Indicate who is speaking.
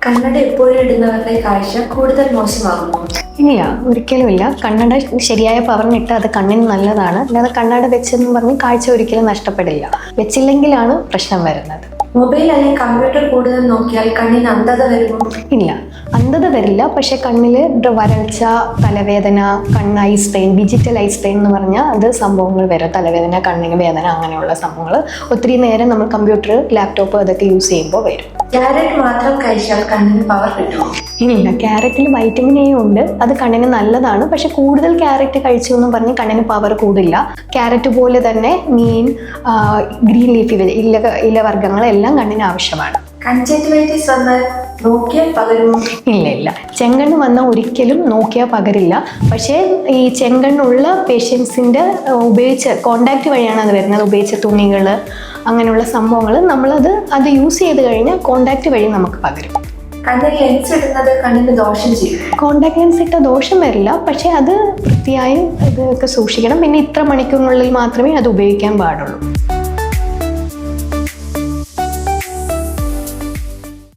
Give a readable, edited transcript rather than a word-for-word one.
Speaker 1: കണ്ണട എപ്പോഴും ഇടുന്നവരുടെ കാഴ്ച കൂടുതൽ മോശമാകുന്നു?
Speaker 2: ഇല്ല, ഒരിക്കലുമില്ല. കണ്ണട ശരിയായ പവറിനിട്ട് അത് കണ്ണിന് നല്ലതാണ്. അല്ലാതെ കണ്ണട വെച്ചെന്ന് പറഞ്ഞ് കാഴ്ച ഒരിക്കലും നഷ്ടപ്പെടില്ല. വെച്ചില്ലെങ്കിലാണ് പ്രശ്നം വരുന്നത്.
Speaker 1: മൊബൈൽ അല്ലെങ്കിൽ കമ്പ്യൂട്ടർ കൂടുതൽ നോക്കിയാൽ കണ്ണിന് അന്ധത വരുമോ?
Speaker 2: ഇല്ല, അന്ധത വരില്ല. പക്ഷെ കണ്ണിൽ വരൾച്ച, തലവേദന, കണ്ണ് I strain, digital I strain എന്ന് പറഞ്ഞാൽ അത് സംഭവങ്ങൾ വരും. തലവേദന, കണ്ണിന് വേദന, അങ്ങനെയുള്ള സംഭവങ്ങൾ ഒത്തിരി നേരം നമ്മൾ കമ്പ്യൂട്ടർ, ലാപ്ടോപ്പ് അതൊക്കെ യൂസ് ചെയ്യുമ്പോൾ വരും.
Speaker 1: ക്യാരറ്റ് മാത്രം കഴിച്ചാൽ കണ്ണിന് പവർ കിട്ടുമോ?
Speaker 2: ഇല്ല, ക്യാരറ്റിൽ വൈറ്റമിൻ എ ഉണ്ട്. അത് കണ്ണിന് നല്ലതാണ്. പക്ഷെ കൂടുതൽ ക്യാരറ്റ് കഴിച്ചു എന്ന് പറഞ്ഞ് കണ്ണിന് പവർ കൂടില്ല. ക്യാരറ്റ് പോലെ തന്നെ മീൻ, ഗ്രീൻ ലീഫി ഇലവർഗ്ഗങ്ങളെല്ലാം കണ്ണിന് ആവശ്യമാണ്.
Speaker 1: കൺജക്റ്റിവൈറ്റിസ് വന്നാൽ നോക്കിയാൽ പകരുമോ?
Speaker 2: ഇല്ല, ചെങ്കണ്ണ് വന്നാൽ ഒരിക്കലും നോക്കിയാൽ പകരില്ല. പക്ഷേ ഈ ചെങ്കണ്ണുള്ള പേഷ്യൻസിൻ്റെ ഉപയോഗിച്ച കോണ്ടാക്ട് വഴിയാണ് അത് വരുന്നത്. ഉപയോഗിച്ച തുണികൾ, അങ്ങനെയുള്ള സംഭവങ്ങൾ അത് യൂസ് ചെയ്ത് കഴിഞ്ഞാൽ കോണ്ടാക്ട് വഴി നമുക്ക് പകരും.
Speaker 1: കണ്ണിൽ ലെൻസ് ഇടുന്നത് കണ്ണിന് ദോഷം ചെയ്യും?
Speaker 2: കോണ്ടാക്ട് ലെൻസ് ഇട്ട ദോഷം വരില്ല. പക്ഷേ അത് വൃത്തിയായും ഇതൊക്കെ സൂക്ഷിക്കണം. പിന്നെ ഇത്ര മണിക്കൂറിനുള്ളിൽ മാത്രമേ അത് ഉപയോഗിക്കാൻ പാടുള്ളൂ.